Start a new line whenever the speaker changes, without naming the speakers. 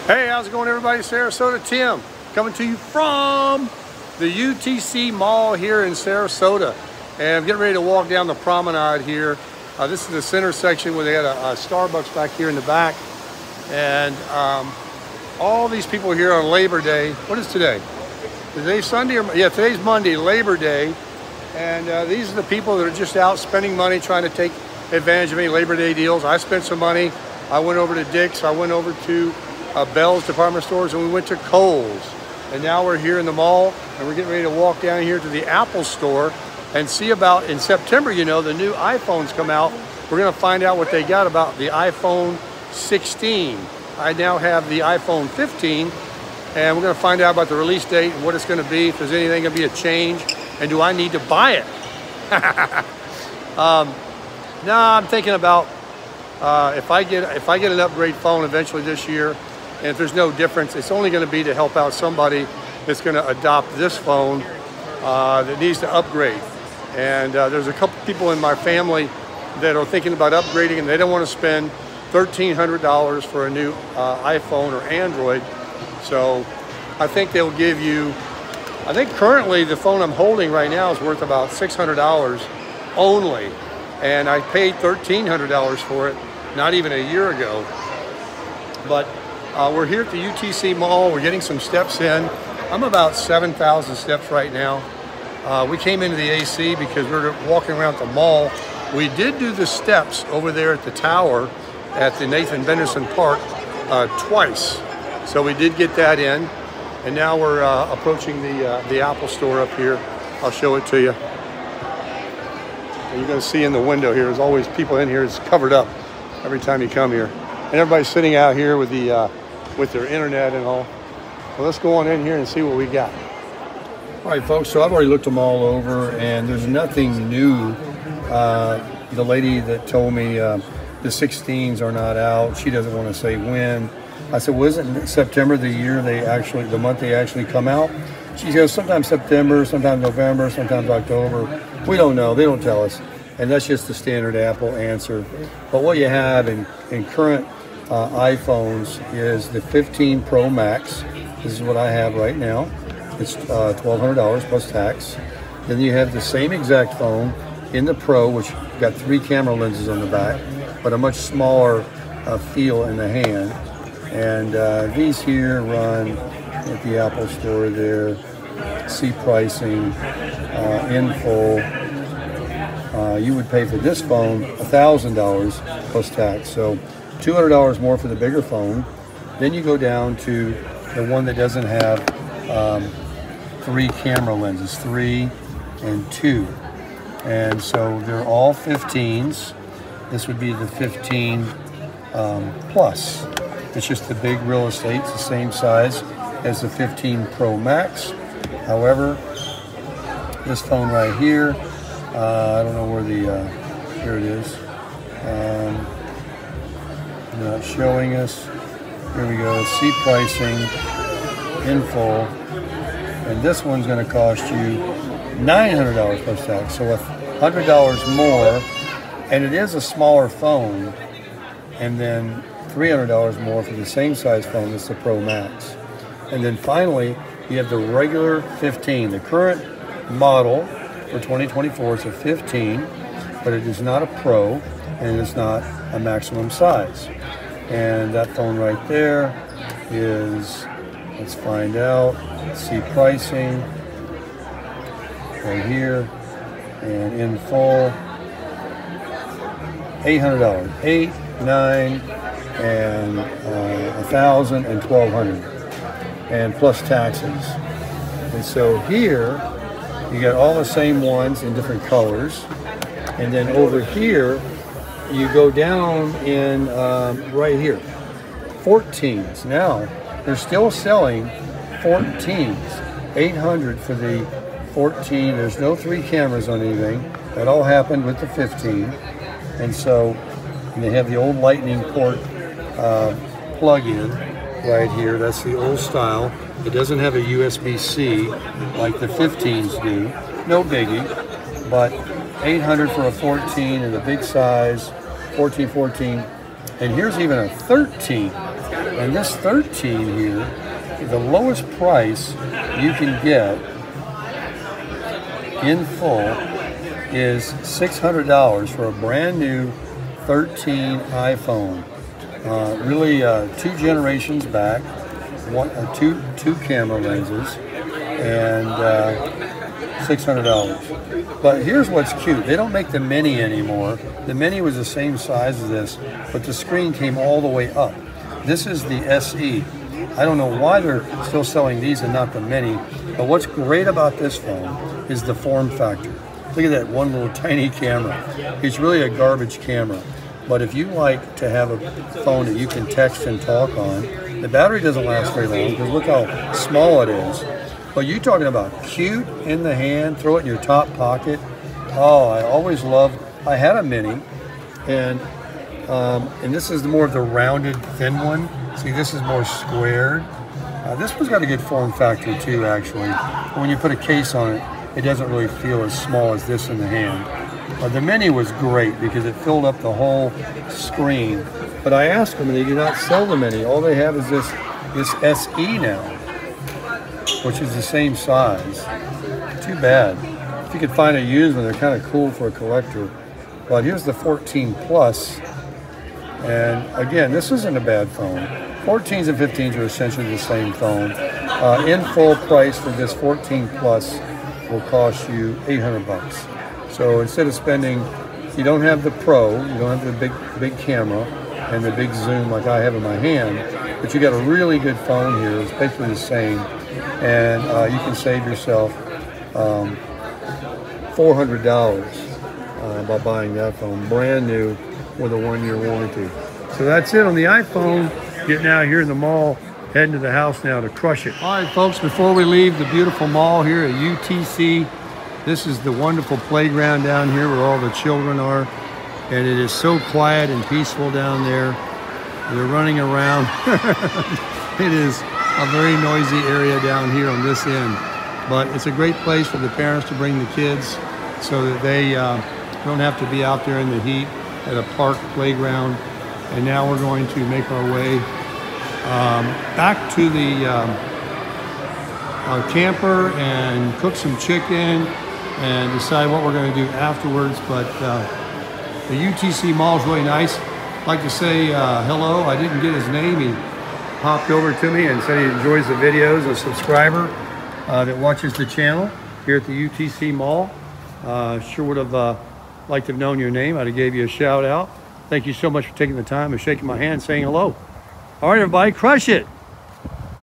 Hey, how's it going, everybody? Sarasota Tim coming to you from the UTC Mall here in Sarasota. And I'm getting ready to walk down the promenade here. This is the center section where they got a Starbucks back here in the back. And all these people here on Labor Day. What is today? Today's Sunday? Yeah, today's Monday, Labor Day. And these are the people that are just out spending money, trying to take advantage of any Labor Day deals. I spent some money. I went over to Dick's. I went over to Bell's department stores, and we went to Kohl's. And now we're here in the mall, and we're getting ready to walk down here to the Apple store and see about, in September, you know, the new iPhones come out. We're going to find out what they got about the iPhone 16. I now have the iPhone 15, and we're going to find out about the release date and what it's going to be, if there's anything going to be a change, and do I need to buy it? No, I'm thinking about if I get an upgrade phone eventually this year, and if there's no difference, it's only going to be to help out somebody that's going to adopt this phone that needs to upgrade. And there's a couple people in my family that are thinking about upgrading, and they don't want to spend $1,300 for a new iPhone or Android. So I think they'll give you, I think currently the phone I'm holding right now is worth about $600 only. And I paid $1,300 for it not even a year ago. But we're here at the UTC Mall. We're getting some steps in. I'm about 7,000 steps right now. We came into the AC because we're walking around the mall. We did do the steps over there at the tower at the Nathan Benderson Park twice. So we did get that in. And now we're approaching the Apple store up here. I'll show it to you. And you're going to see in the window here, there's always people in here. It's covered up every time you come here. And everybody's sitting out here with their internet and all. Well, let's go on in here and see what we got. All right, folks, so I've already looked them all over, and there's nothing new. The lady that told me the 16s are not out, she doesn't want to say when. I said, well, isn't September the month they actually come out? She goes, sometimes September, sometimes November, sometimes October. We don't know, they don't tell us. And that's just the standard Apple answer. But what you have in current iPhones is the 15 Pro Max. This is what I have right now. It's $1,200 plus tax. Then you have the same exact phone in the Pro, which got 3 camera lenses on the back, but a much smaller feel in the hand. And these here run at the Apple store there. See pricing, in full. You would pay for this phone $1,000 plus tax. So $200 more for the bigger phone. Then you go down to the one that doesn't have 3 camera lenses, 3 and 2. And so they're all 15s. This would be the 15 plus. It's just the big real estate. It's the same size as the 15 Pro Max. However, this phone right here, I don't know where here it is. Not showing us. Here we go, see pricing in full. And this one's gonna cost you $900 plus tax, so $100 more. And it is a smaller phone. And then $300 more for the same size phone as the Pro Max. And then finally, you have the regular 15. The current model for 2024 is a 15, but it is not a Pro, and it's not a maximum size. And that phone right there is, let's find out, see pricing right here, and in full, $800, 8, 9, and 1,000 and 1,200. And plus taxes. And so here, you got all the same ones in different colors. And then over here, you go down in right here, 14s. Now, they're still selling 14s, 800 for the 14. There's no 3 cameras on anything. That all happened with the 15. And so, and they have the old lightning port plug-in right here. That's the old style. It doesn't have a USB-C like the 15s do. No biggie, but 800 for a 14 and the big size, 14. And here's even a 13 And this 13 here, the lowest price you can get in full is $600 for a brand new 13 iPhone. Really 2 generations back, two camera lenses, and $600. But here's what's cute. They don't make the Mini anymore. The Mini was the same size as this, but the screen came all the way up. This is the SE. I don't know why they're still selling these and not the Mini, but what's great about this phone is the form factor. Look at that one little tiny camera. It's really a garbage camera. But if you like to have a phone that you can text and talk on, the battery doesn't last very long because look how small it is. But you're talking about cute in the hand, throw it in your top pocket. Oh, I always loved, I had a Mini, and this is more of the rounded, thin one. See, this is more squared. This one's got a good form factor too, actually. But when you put a case on it, it doesn't really feel as small as this in the hand. The Mini was great because it filled up the whole screen. But I asked them, and they do not sell the Mini. All they have is this SE now, which is the same size. Too bad. If you could find a used one, they're kind of cool for a collector. But here's the 14 Plus. And again, this isn't a bad phone. 14s and 15s are essentially the same phone. In full price for this 14 Plus will cost you $800. So instead of spending, you don't have the Pro, you don't have the big camera and the big zoom like I have in my hand, but you got a really good phone here. It's basically the same, and you can save yourself $400 by buying that phone, brand new with a 1-year warranty. So that's it on the iPhone. Getting out here in the mall, heading to the house now to crush it. All right, folks, before we leave the beautiful mall here at UTC, this is the wonderful playground down here where all the children are. And it is so quiet and peaceful down there. They're running around. It is a very noisy area down here on this end. But it's a great place for the parents to bring the kids so that they don't have to be out there in the heat at a park playground. And now we're going to make our way back to the camper and cook some chicken and decide what we're going to do afterwards. But the UTC mall is really nice. I'd like to say hello. I didn't get his name. He popped over to me and said he enjoys the videos, a subscriber that watches the channel here at the UTC mall. Sure would have liked to have known your name. I'd have gave you a shout out. Thank you so much for taking the time and shaking my hand, saying hello. All right, everybody, crush it.